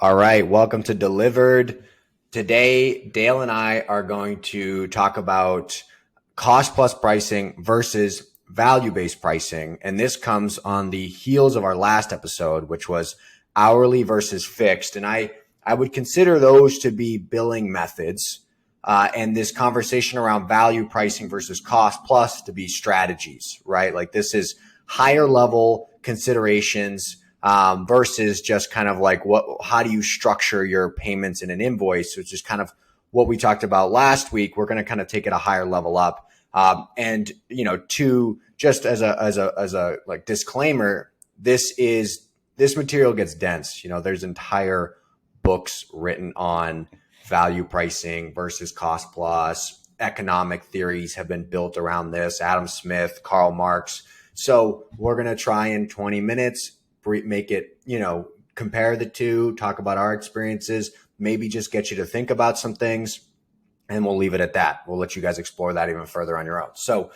All right, welcome to Delivered. Today, Dale and I are going to talk about cost plus pricing versus value based pricing. And this comes on the heels of our last episode, which was hourly versus fixed. And I would consider those to be billing methods. And this conversation around value pricing versus cost plus to be strategies, right? Like this is higher level considerations versus just kind of like how do you structure your payments in an invoice, which is kind of what we talked about last week. We're going to kind of take it a higher level up. And to just as a like disclaimer, this material gets dense. There's entire books written on value pricing versus cost plus. Economic theories have been built around this. Adam Smith, Karl Marx. So we're going to try in 20 minutes make it, compare the two, talk about our experiences, maybe just get you to think about some things, and we'll leave it at that. We'll let you guys explore that even further on your own. So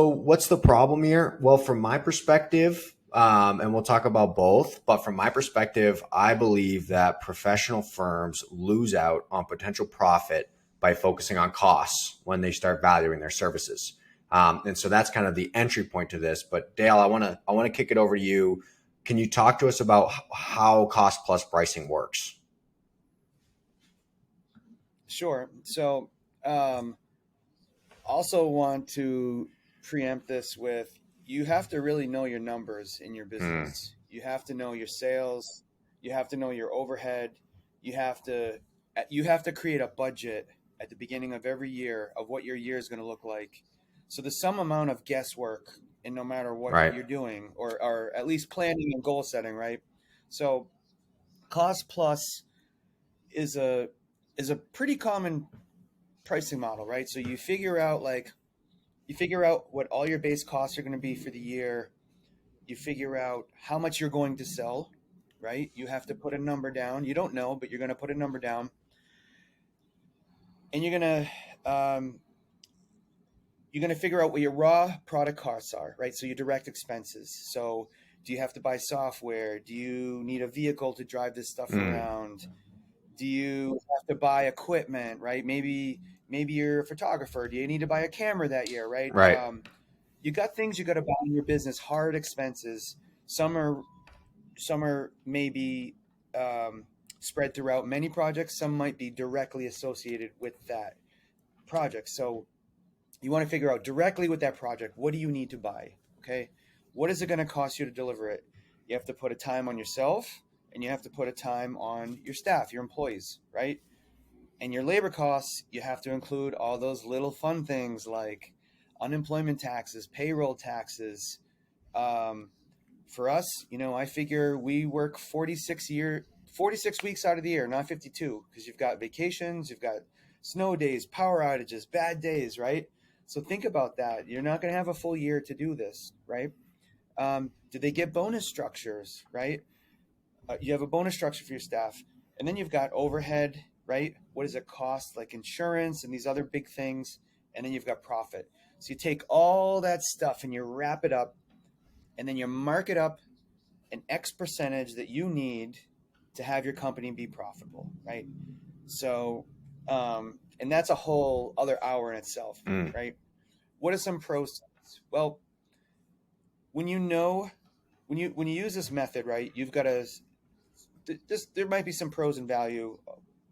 what's the problem here? Well, from my perspective, and we'll talk about both, but from my perspective, I believe that professional firms lose out on potential profit by focusing on costs when they start valuing their services. And so that's kind of the entry point to this. But Dale, I want to kick it over to you. Can you talk to us about how cost plus pricing works? Sure. So, also want to preempt this with you have to really know your numbers in your business. You have to know your sales. You have to know your overhead. You have to create a budget at the beginning of every year of what your year is going to look like. So there's some amount of guesswork in no matter what Right. you're doing or at least planning and goal setting, right? So cost plus is a pretty common pricing model, right? So you figure out what all your base costs are going to be for the year. You figure out how much you're going to sell, right? You have to put a number down. You don't know, but you're going to put a number down. And you're going to figure out what your raw product costs are, right? So your direct expenses. So do you have to buy software? Do you need a vehicle to drive this stuff around? Do you have to buy equipment, right? Maybe you're a photographer. Do you need to buy a camera that year, right? Right. You got things you got to buy in your business, hard expenses. Some are maybe spread throughout many projects. Some might be directly associated with that project. So you want to figure out directly with that project, what do you need to buy? Okay. What is it going to cost you to deliver it? You have to put a time on yourself and you have to put a time on your staff, your employees, right? And your labor costs, you have to include all those little fun things like unemployment taxes, payroll taxes. For us, I figure we work 46 weeks out of the year, not 52, because you've got vacations, you've got snow days, power outages, bad days, right? So think about that. You're not going to have a full year to do this, right? Do they get bonus structures, right? You have a bonus structure for your staff. And then you've got overhead, right? What does it cost? Like insurance and these other big things. And then you've got profit. So you take all that stuff and you wrap it up and then you mark it up an X percentage that you need to have your company be profitable, right? So, and that's a whole other hour in itself, right? What are some pros? Well, when you use this method, right, you've got to, there might be some pros and value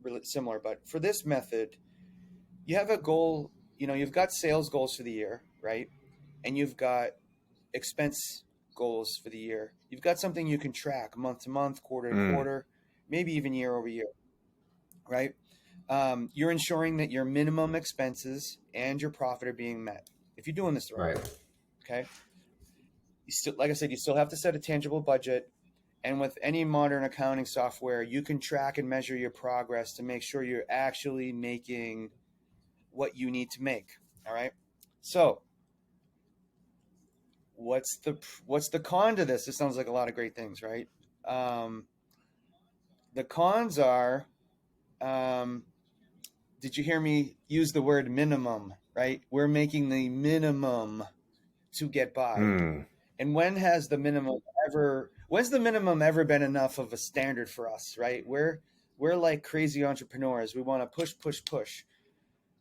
really similar, but for this method, you have a goal, you've got sales goals for the year, right? And you've got expense goals for the year. You've got something you can track month to month, quarter to quarter, maybe even year over year, right? You're ensuring that your minimum expenses and your profit are being met. If you're doing this the right way, okay? You still, like I said, you still have to set a tangible budget. And with any modern accounting software, you can track and measure your progress to make sure you're actually making what you need to make. All right. So what's the con to this? This sounds like a lot of great things, right? The cons are, did you hear me use the word minimum, right? We're making the minimum to get by. And when has the minimum ever, when's the minimum ever been enough of a standard for us, right? We're like crazy entrepreneurs. We want to push, push, push.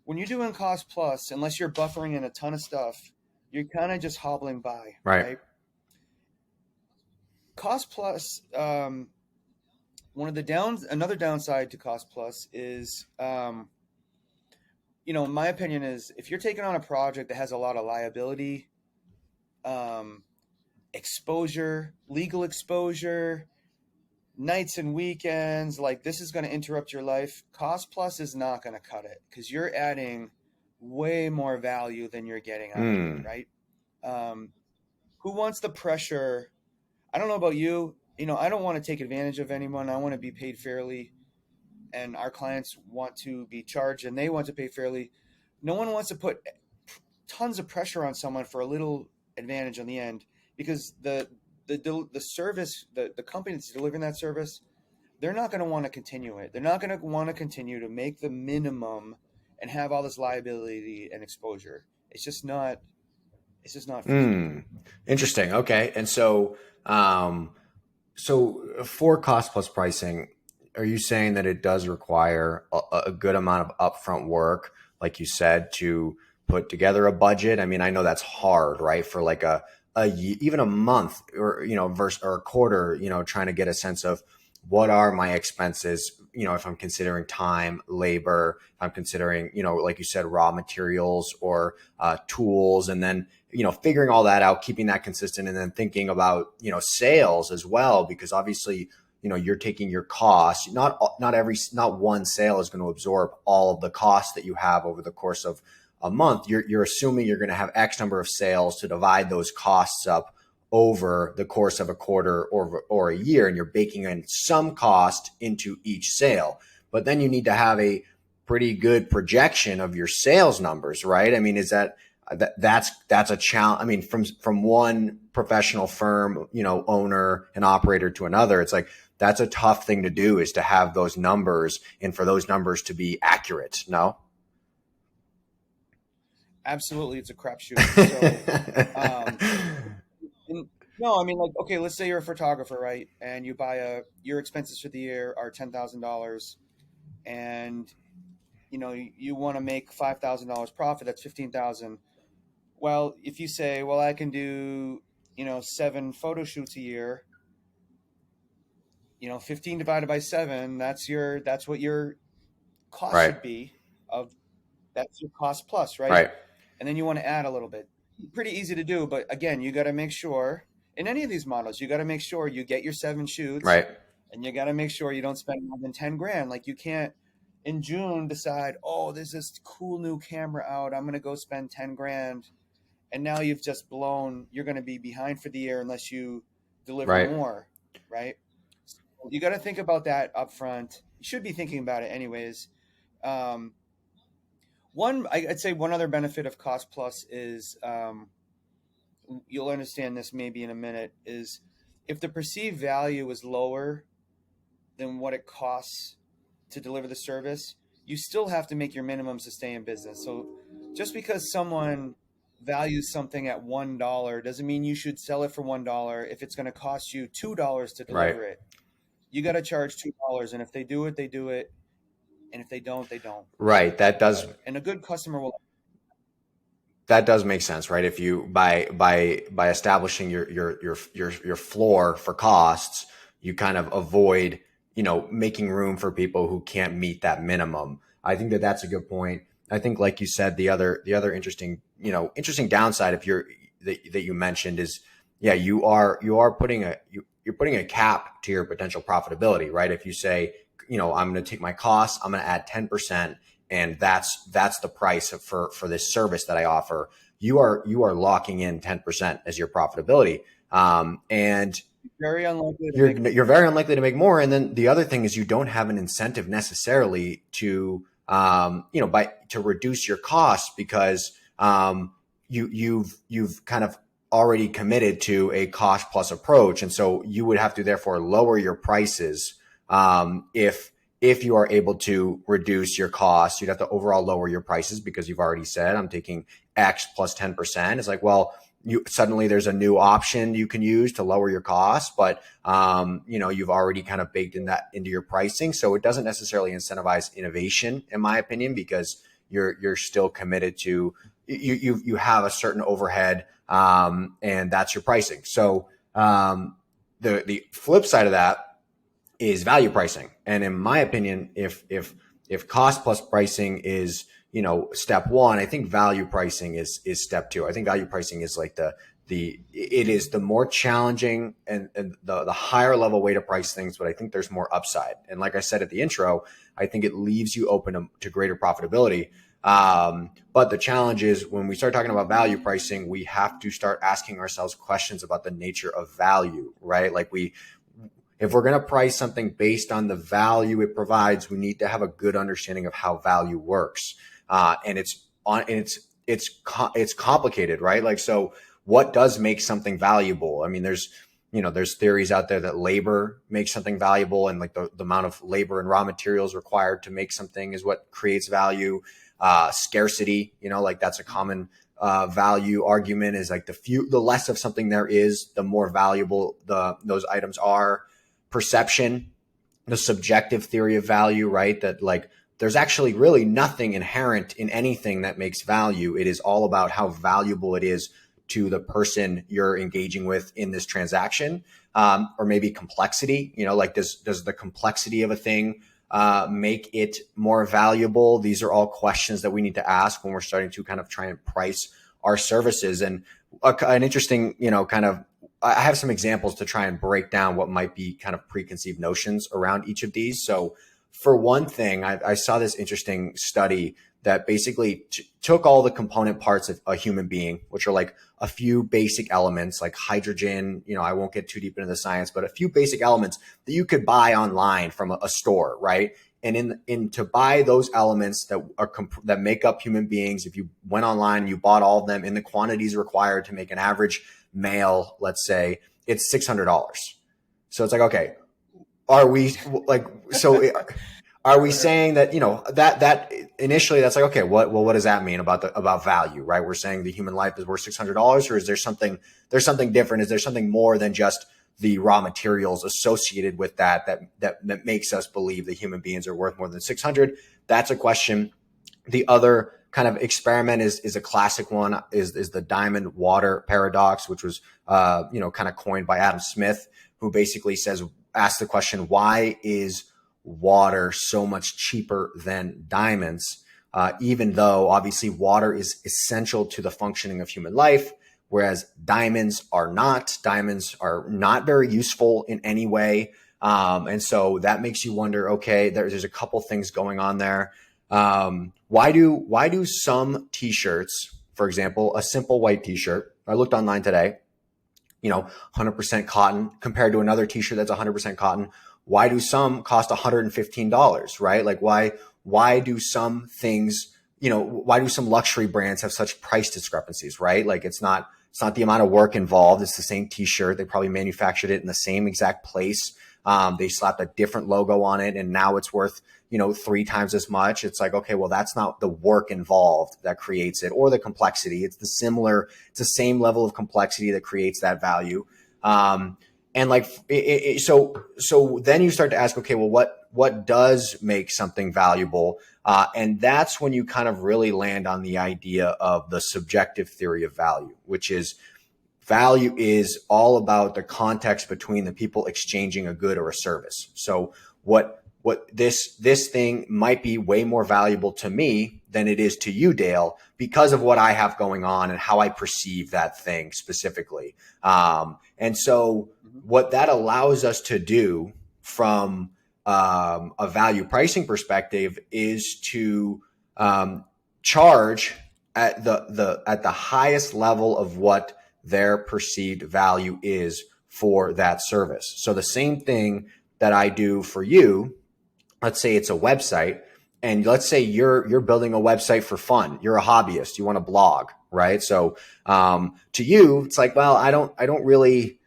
When you're doing cost plus, unless you're buffering in a ton of stuff, you're kind of just hobbling by, Right. right? Cost plus, another downside to cost plus is, my opinion is if you're taking on a project that has a lot of liability, exposure, legal exposure, nights and weekends, like this is going to interrupt your life. Cost plus is not going to cut it because you're adding way more value than you're getting out of it, right? Who wants the pressure? I don't know about you. I don't want to take advantage of anyone. I want to be paid fairly, and our clients want to be charged and they want to pay fairly. No one wants to put tons of pressure on someone for a little advantage on the end, because the service, the company that's delivering that service, they're not going to want to continue it. They're not going to want to continue to make the minimum and have all this liability and exposure. It's just not feasible. Interesting. Okay. And so for cost plus pricing, are you saying that it does require a good amount of upfront work, like you said, to put together a budget? I mean, I know that's hard, right? For like even a month or, or a quarter, trying to get a sense of what are my expenses, if I'm considering time, labor, if I'm considering, like you said, raw materials or tools, and then, figuring all that out, keeping that consistent, and then thinking about, sales as well, because obviously, you're taking your costs. Not one sale is going to absorb all of the costs that you have over the course of a month. You're assuming you're going to have X number of sales to divide those costs up over the course of a quarter or a year, and you're baking in some cost into each sale. But then you need to have a pretty good projection of your sales numbers, right? I mean, that's a challenge. I mean, from one professional firm, owner and operator to another, it's like that's a tough thing to do, is to have those numbers and for those numbers to be accurate. No? Absolutely, it's a crapshoot. So, no, I mean, like, okay, let's say you're a photographer, right? And you buy your expenses for the year are $10,000, and you want to make $5,000 profit. That's 15,000. Well, if you say, well, I can do 7 photo shoots a year, 15 divided by 7, that's what your cost Right. should be. That's your cost plus, right? Right. And then you want to add a little bit. Pretty easy to do, but again, you got to make sure in any of these models, you got to make sure you get your 7 shoots, Right. and you got to make sure you don't spend more than 10 grand. Like, you can't in June decide, oh, there's this cool new camera out, I'm going to go spend 10 grand. And now you're going to be behind for the year unless you deliver Right. more, right? So you got to think about that up front. You should be thinking about it anyways. I'd say one other benefit of cost plus is, you'll understand this maybe in a minute, is if the perceived value is lower than what it costs to deliver the service, you still have to make your minimums to stay in business. So just because someone values something at $1 doesn't mean you should sell it for $1 if it's going to cost you $2 to deliver it. You got to charge $2, and if they do it, they do it, and if they don't, they don't. Right. That does. And a good customer will. That does make sense, right? If you by establishing your floor for costs, you kind of avoid making room for people who can't meet that minimum. I think that's a good point. I think, like you said, the other interesting downside that you mentioned is, yeah, you're putting a cap to your potential profitability, right? If you say, I'm going to take my costs, I'm going to add 10%. And that's the price for this service that I offer. You are locking in 10% as your profitability, and very unlikely you're very unlikely to make more. And then the other thing is, you don't have an incentive necessarily to to reduce your costs, because you've kind of already committed to a cost plus approach, and so you would have to therefore lower your prices if you are able to reduce your costs. You'd have to overall lower your prices because you've already said, I'm taking X plus 10%. It's like, well, suddenly there's a new option you can use to lower your costs, but you've already kind of baked in that into your pricing. So it doesn't necessarily incentivize innovation, in my opinion, because you're still committed to you have a certain overhead, and that's your pricing. So the flip side of that is value pricing. And in my opinion, if cost plus pricing is, step one, I think value pricing is step two. I think value pricing is like it is the more challenging and the higher level way to price things, but I think there's more upside. And like I said at the intro, I think it leaves you open to greater profitability. But the challenge is when we start talking about value pricing, we have to start asking ourselves questions about the nature of value, right? Like if we're going to price something based on the value it provides, we need to have a good understanding of how value works. And it's complicated, right? Like, so what does make something valuable? I mean, there's theories out there that labor makes something valuable, and like the amount of labor and raw materials required to make something is what creates value. Scarcity, like that's a common value argument, is like the less of something there is, the more valuable those items are. Perception, the subjective theory of value, right? That like there's actually really nothing inherent in anything that makes value. It is all about how valuable it is to the person you're engaging with in this transaction. Or maybe complexity, like does the complexity of a thing make it more valuable? These are all questions that we need to ask when we're starting to kind of try and price our services. And an interesting, I have some examples to try and break down what might be kind of preconceived notions around each of these. So for one thing, I saw this interesting study that basically took all the component parts of a human being, which are like a few basic elements like hydrogen. I won't get too deep into the science, but a few basic elements that you could buy online from a store, right? And to buy those elements that make up human beings, if you went online and you bought all of them in the quantities required to make an average male, let's say, it's $600. So it's like, okay, are we saying that, that initially that's like, okay, what does that mean about value, right? We're saying the human life is worth $600, or is there's something different? Is there something more than just the raw materials associated with that makes us believe that human beings are worth more than 600? That's a question. The other kind of experiment is a classic one, is the diamond water paradox, which was kind of coined by Adam Smith, who basically asks the question, why is water so much cheaper than diamonds, even though obviously water is essential to the functioning of human life, whereas diamonds are not. Diamonds are not very useful in any way. And so that makes you wonder, okay, there's a couple things going on there. Why do some t-shirts, for example, a simple white t-shirt, I looked online today, 100% cotton, compared to another t-shirt that's 100% cotton, why do some cost $115, right? Like why do some things, why do some luxury brands have such price discrepancies, right? Like it's not the amount of work involved. It's the same t-shirt. They probably manufactured it in the same exact place. They slapped a different logo on it, and now it's worth, 3 times as much. It's like, okay, well, that's not the work involved that creates it, or the complexity. It's the same level of complexity that creates that value. And like, so then you start to ask, okay, well, what does make something valuable? And that's when you kind of really land on the idea of the subjective theory of value, which is value is all about the context between the people exchanging a good or a service. So what this thing might be way more valuable to me than it is to you, Dale, because of what I have going on and how I perceive that thing specifically. And so what that allows us to do from a value pricing perspective is to charge at the highest level of what their perceived value is for that service. So the same thing that I do for you, let's say it's a website, and let's say you're building a website for fun. You're a hobbyist. You want to blog, right? So to you, it's like, well, I don't really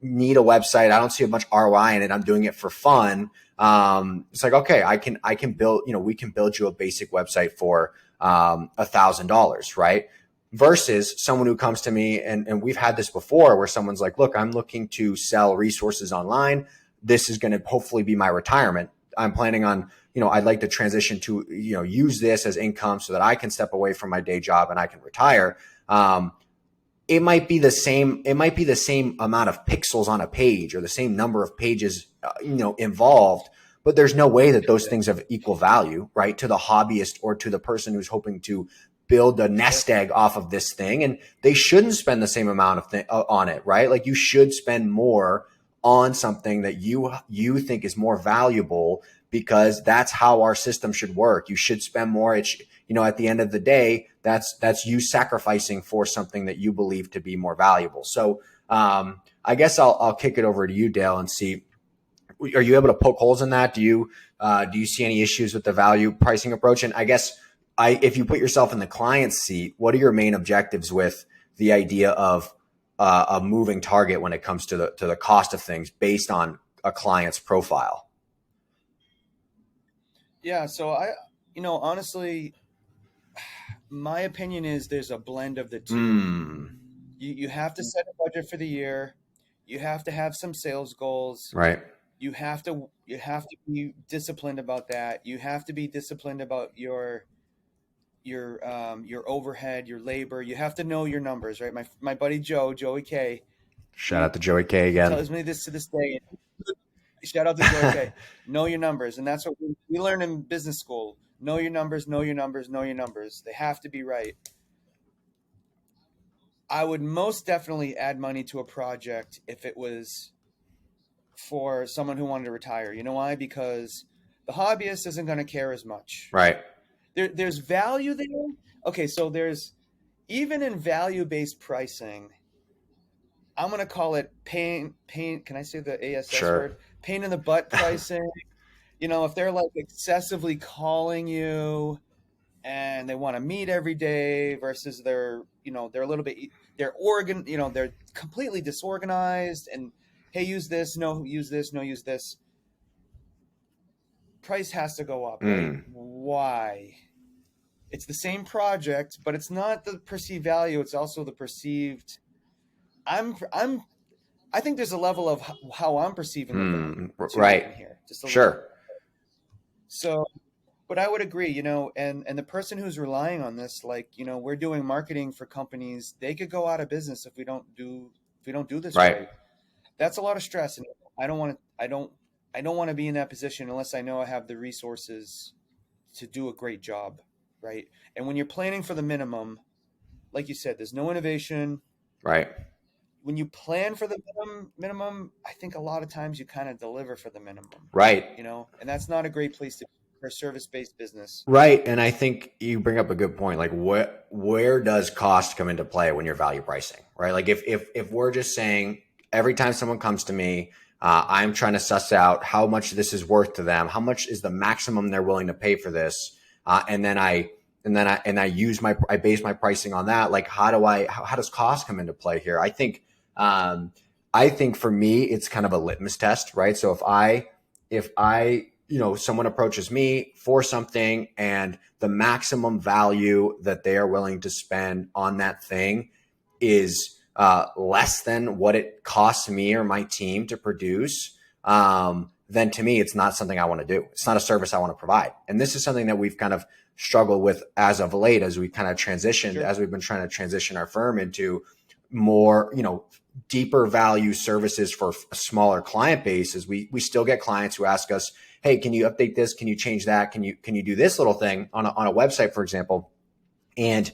need a website. I don't see much ROI in it. I'm doing it for fun. It's like, okay, I can build, we can build you a basic website for $1,000, right? versus someone who comes to me, and we've had this before where someone's like, look, I'm looking to sell resources online. This is going to hopefully be my retirement. I'm planning on, I'd like to transition to, use this as income so that I can step away from my day job and I can retire. It might be the same amount of pixels on a page or the same number of pages, involved, but there's no way that those things have equal value, right? To the hobbyist or to the person who's hoping to build a nest egg off of this thing. And they shouldn't spend the same amount of on it, right? Like you should spend more on something that you think is more valuable, because that's how our system should work. You should spend more. At the end of the day, that's you sacrificing for something that you believe to be more valuable. So I guess I'll kick it over to you, Dale, and see, are you able to poke holes in that? Do you see any issues with the value pricing approach? And I guess if you put yourself in the client's seat, what are your main objectives with the idea of a moving target when it comes to the cost of things based on a client's profile? Yeah. So honestly, my opinion is there's a blend of the two. You have to set a budget for the year. You have to have some sales goals. Right. You have to be disciplined about that. You have to be disciplined about your overhead, your labor. You have to know your numbers, right? My buddy Joey K. Shout out to Joey K again. Tells me this to this day. Shout out to Joey K. Know your numbers, and that's what we learn in business school. Know your numbers. Know your numbers. Know your numbers. They have to be right. I would most definitely add money to a project if it was for someone who wanted to retire. You know why? Because the hobbyist isn't going to care as much. Right. There's value there. Okay, so there's, even in value-based pricing, I'm going to call it pain. Can I say the ASS word? Pain in the butt pricing. If they're like excessively calling you and they want to meet every day versus they're a little bit, they're completely disorganized and, hey, use this, no, use this, no, use this. Price has to go up. Right? Why? It's the same project, but it's not the perceived value. It's also the perceived. I think there's a level of how I'm perceiving the value right here. Just sure. So, but I would agree, and the person who's relying on this, like, we're doing marketing for companies. They could go out of business if we don't do this right. That's a lot of stress, and I don't want to be in that position unless I know I have the resources to do a great job, right? And when you're planning for the minimum, like you said, there's no innovation. Right. When you plan for the minimum, I think a lot of times you kind of deliver for the minimum. Right. And that's not a great place to be for a service-based business. Right. And I think you bring up a good point. Like where does cost come into play when you're value pricing, right? Like if we're just saying every time someone comes to me, I'm trying to suss out how much this is worth to them. How much is the maximum they're willing to pay for this? And then I base my pricing on that. Like, how does cost come into play here? I think for me, it's kind of a litmus test, right? So if I, someone approaches me for something and the maximum value that they are willing to spend on that thing is less than what it costs me or my team to produce, then to me, it's not something I want to do. It's not a service I want to provide. And this is something that we've kind of struggled with as of late, as we kind of transitioned, as we've been trying to transition our firm into more, deeper value services for a smaller client base. Is we still get clients who ask us, hey, can you update this? Can you change that? Can you do this little thing on a website, for example? And,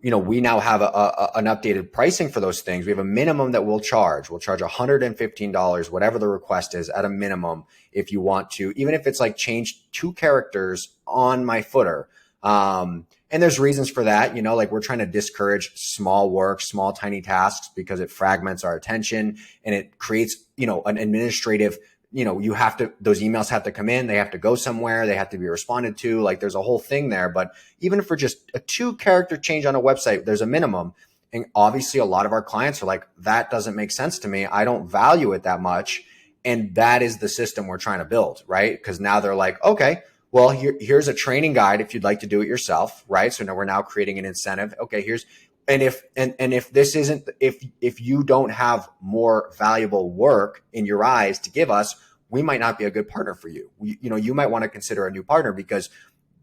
we now have an updated pricing for those things. We have a minimum that we'll charge. We'll charge $115, whatever the request is, at a minimum, if you want to, even if it's like change 2 characters on my footer. And there's reasons for that, like we're trying to discourage small work, small, tiny tasks, because it fragments our attention and it creates, an administrative, those emails have to come in, they have to go somewhere, they have to be responded to. Like there's a whole thing there. But even for just a 2-character change on a website, there's a minimum. And obviously a lot of our clients are like, that doesn't make sense to me. I don't value it that much. And that is the system we're trying to build, right? Because now they're like, okay, well, here's a training guide if you'd like to do it yourself, right? So now we're now creating an incentive. Okay, here's and if this isn't if you don't have more valuable work in your eyes to give us, we might not be a good partner for you. You might want to consider a new partner because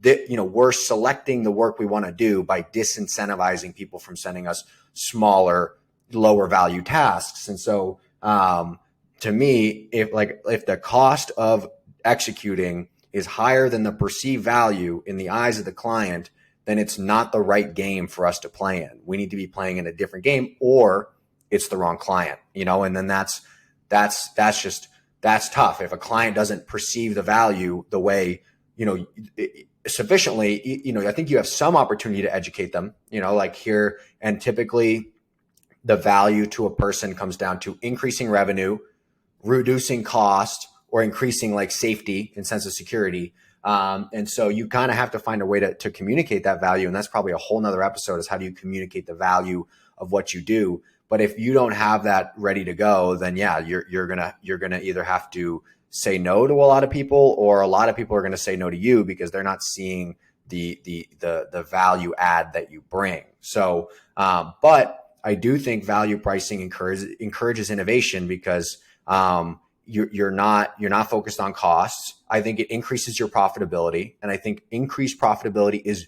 we're selecting the work we want to do by disincentivizing people from sending us smaller, lower value tasks. And so, to me, if the cost of executing is higher than the perceived value in the eyes of the client, then it's not the right game for us to play in. We need to be playing in a different game, or it's the wrong client, and then that's tough. If a client doesn't perceive the value the way, sufficiently, I think you have some opportunity to educate them, like here. And typically the value to a person comes down to increasing revenue, reducing cost, or increasing like safety and sense of security. And so you kind of have to find a way to communicate that value. And that's probably a whole nother episode, is how do you communicate the value of what you do? But if you don't have that ready to go, then yeah, you're gonna either have to say no to a lot of people, or a lot of people are going to say no to you because they're not seeing the value add that you bring. So, but I do think value pricing encourages innovation because you're not focused on costs. I think it increases your profitability, and I think increased profitability is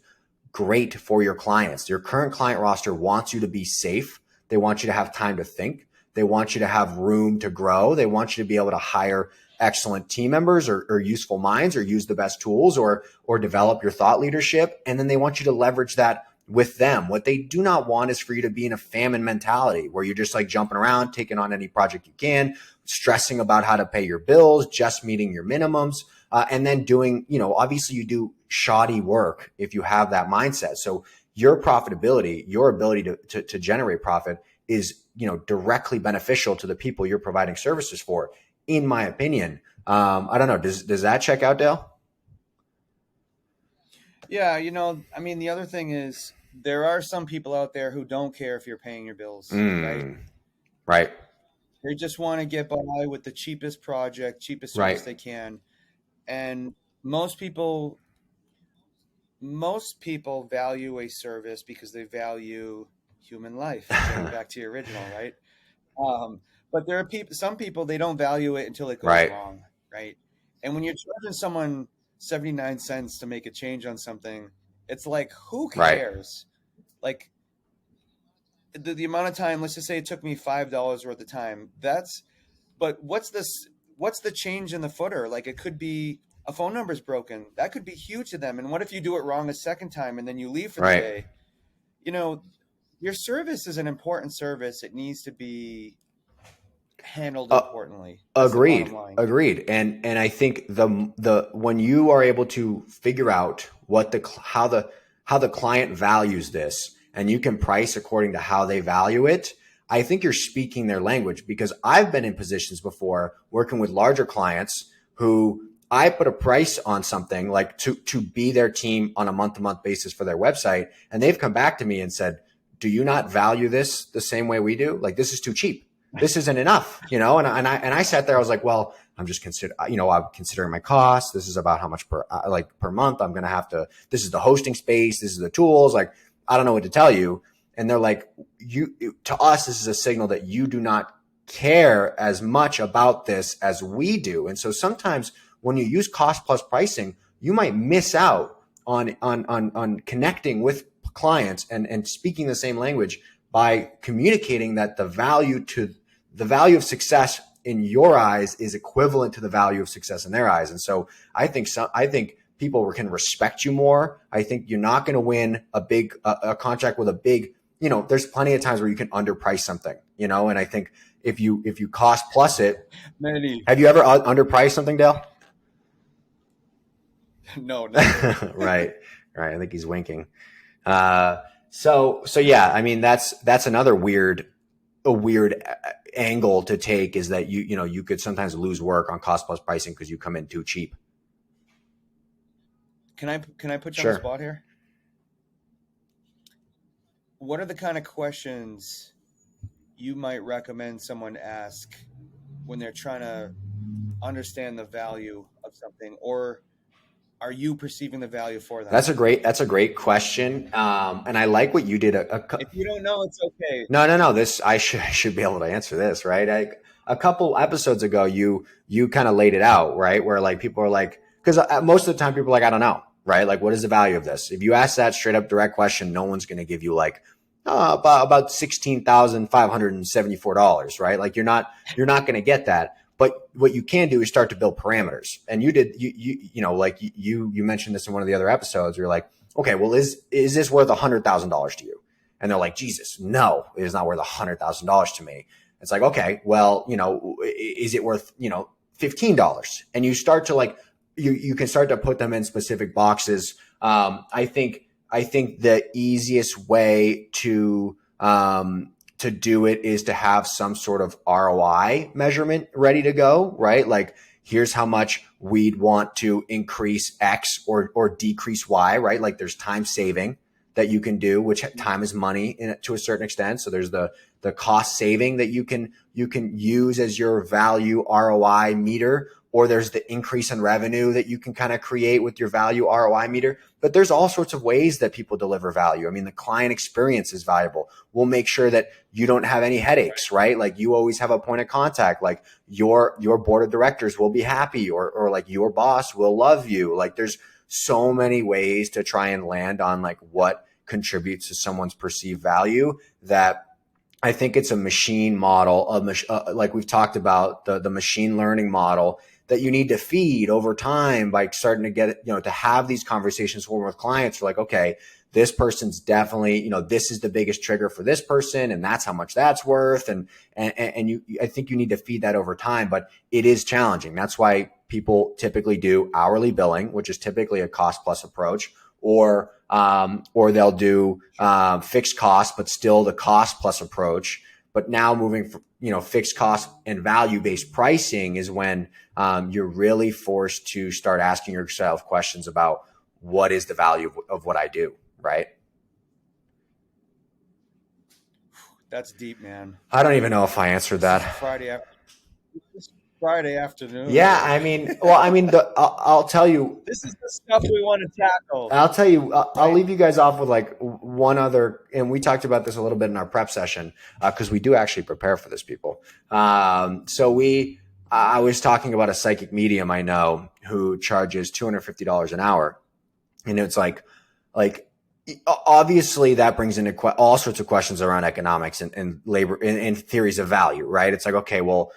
great for your clients. Your current client roster wants you to be safe. They want you to have time to think. They want you to have room to grow. They want you to be able to hire excellent team members or useful minds, or use the best tools, or develop your thought leadership. And then they want you to leverage that with them. What they do not want is for you to be in a famine mentality where you're just like jumping around, taking on any project you can, stressing about how to pay your bills, just meeting your minimums, and then doing, obviously you do shoddy work if you have that mindset. So your profitability, your ability to generate profit is, directly beneficial to the people you're providing services for, in my opinion. I don't know. Does that check out, Dale? Yeah, the other thing is there are some people out there who don't care if you're paying your bills, right? Right. They just want to get by with the cheapest project, cheapest service they can. And most people value a service because they value human life. Going back to your original, right? But there are some people, they don't value it until it goes wrong, right? And when you're charging someone 79 cents to make a change on something, it's like, who cares? Like the amount of time, let's just say it took me $5 worth of time. But what's the change in the footer? Like, it could be a phone number's broken. That could be huge to them. And what if you do it wrong a second time and then you leave for the day? Your service is an important service. It needs to be handled importantly. Agreed. And I think the when you are able to figure out how the client values this, and you can price according to how they value it, I think you're speaking their language. Because I've been in positions before working with larger clients who I put a price on something like to be their team on a month-to-month basis for their website, and they've come back to me and said, do you not value this the same way we do? Like, this is too cheap. This isn't enough, and I sat there. I was like, well, I'm just I'm considering my costs. This is about how much per month I'm going to have to, this is the hosting space. This is the tools. Like, I don't know what to tell you. And they're like, to us, this is a signal that you do not care as much about this as we do. And so sometimes when you use cost plus pricing, you might miss out on connecting with clients and speaking the same language by communicating that the value of success in your eyes is equivalent to the value of success in their eyes. And so I think people can respect you more. I think you're not going to win a contract with a big, there's plenty of times where you can underprice something, and I think if you cost plus it, have you ever underpriced something, Dale? No. Right. I think he's winking. So yeah, I mean, that's another weird angle to take, is that you could sometimes lose work on cost plus pricing because you come in too cheap. Can I put you on the spot here? What are the kind of questions you might recommend someone ask when they're trying to understand the value of something? Or are you perceiving the value for them? That's a great question. And I like what you did. If you don't know, it's okay. No. I should be able to answer this, right? A couple episodes ago, you kind of laid it out, right? Where like people are like, because most of the time people are like, I don't know, right? Like, what is the value of this? If you ask that straight up direct question, no one's going to give you like, about $16,574, right? Like you're not going to get that. But what you can do is start to build parameters. And you mentioned this in one of the other episodes. You're like, okay, well, is this worth $100,000 to you? And they're like, Jesus, no, it is not worth $100,000 to me. It's like, okay, well, is it worth, $15? And you start to like, you can start to put them in specific boxes. I think the easiest way to do it is to have some sort of ROI measurement ready to go, right? Like, here's how much we'd want to increase X or decrease Y, right? Like there's time saving that you can do, which time is money to a certain extent. So there's the cost saving that you can use as your value ROI meter, or there's the increase in revenue that you can kind of create with your value ROI meter. But there's all sorts of ways that people deliver value. I mean, the client experience is valuable. We'll make sure that you don't have any headaches, right? Like you always have a point of contact, like your board of directors will be happy, or like your boss will love you. Like there's so many ways to try and land on like what contributes to someone's perceived value, that I think it's a machine model of like we've talked about, the machine learning model that you need to feed over time by starting to get, to have these conversations with clients. You're like, okay, this person's definitely, this is the biggest trigger for this person, and that's how much that's worth. And I think you need to feed that over time, but it is challenging. That's why people typically do hourly billing, which is typically a cost plus approach, or they'll do fixed costs, but still the cost plus approach. But now moving from, fixed cost and value-based pricing is when you're really forced to start asking yourself questions about what is the value of what I do, right? That's deep, man. I don't even know if I answered that. Friday afternoon. Yeah, I'll tell you. This is the stuff we want to tackle. I'll tell you. I'll leave you guys off with like one other, and we talked about this a little bit in our prep session because we do actually prepare for this, people. I was talking about a psychic medium I know who charges $250 an hour, and it's like obviously that brings into all sorts of questions around economics and labor and theories of value, right? It's like, okay, well.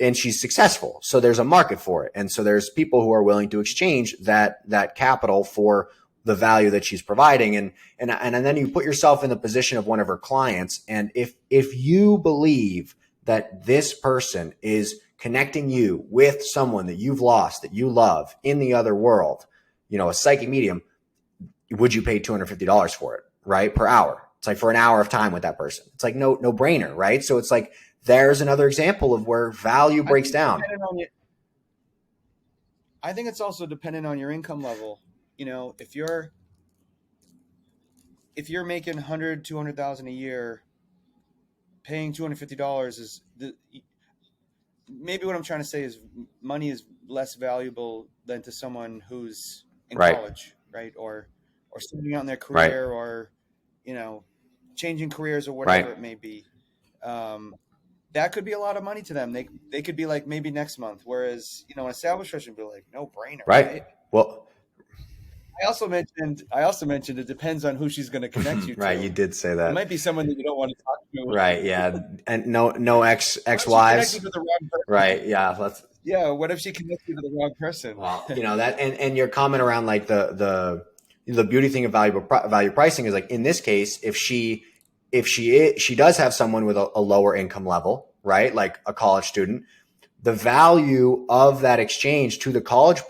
And she's successful. So there's a market for it. And so there's people who are willing to exchange that capital for the value that she's providing. And then you put yourself in the position of one of her clients. And if you believe that this person is connecting you with someone that you've lost, that you love in the other world, a psychic medium, would you pay $250 for it, right? Per hour. It's like for an hour of time with that person. It's like no brainer, right? So it's like, there's another example of where value breaks down. I think it's also dependent on your income level. If you're making $100,000, $200,000 a year, paying $250 is maybe what I'm trying to say is money is less valuable than to someone who's in college, right? Or starting out in their career, or changing careers or whatever it may be. That could be a lot of money to them. They could be like, maybe next month. Whereas, an established person would be like, no brainer. Right. Well, I also mentioned it depends on who she's going to connect you to. Right. You did say that. It might be someone that you don't want to talk to. Right. Yeah. And no ex-wives. Right. Yeah. What if she connects you to the wrong person? Well, that, and your comment around like the beauty thing of value pricing is like, in this case, if she does have someone with a lower income level, right? Like a college student, the value of that exchange to the college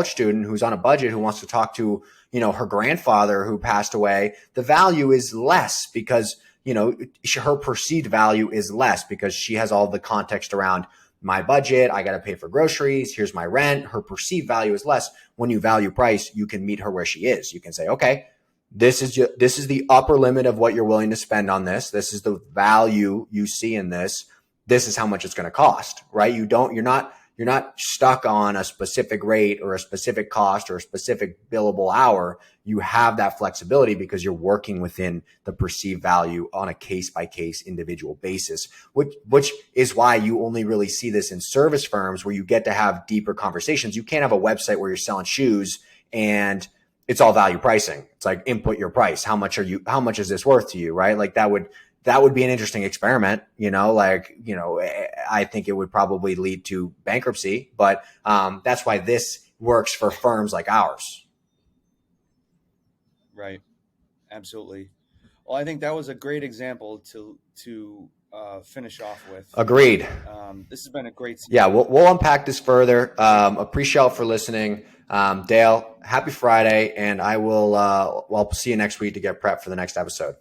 student who's on a budget, who wants to talk to, her grandfather who passed away, the value is less because, her perceived value is less because she has all the context around my budget. I got to pay for groceries. Here's my rent. Her perceived value is less. When you value price, you can meet her where she is. You can say, okay, this is the upper limit of what you're willing to spend on this. This is the value you see in this. This is how much it's going to cost, right? You're you're not stuck on a specific rate or a specific cost or a specific billable hour. You have that flexibility because you're working within the perceived value on a case by case individual basis, which is why you only really see this in service firms where you get to have deeper conversations. You can't have a website where you're selling shoes and it's all value pricing. It's like input your price. How much is this worth to you? Right? Like that would be an interesting experiment, I think it would probably lead to bankruptcy, but that's why this works for firms like ours. Right. Absolutely. Well, I think that was a great example to finish off with. Agreed. This has been a great season. Yeah, we'll unpack this further. Appreciate y'all for listening. Dale, happy Friday, and I'll see you next week to get prepped for the next episode.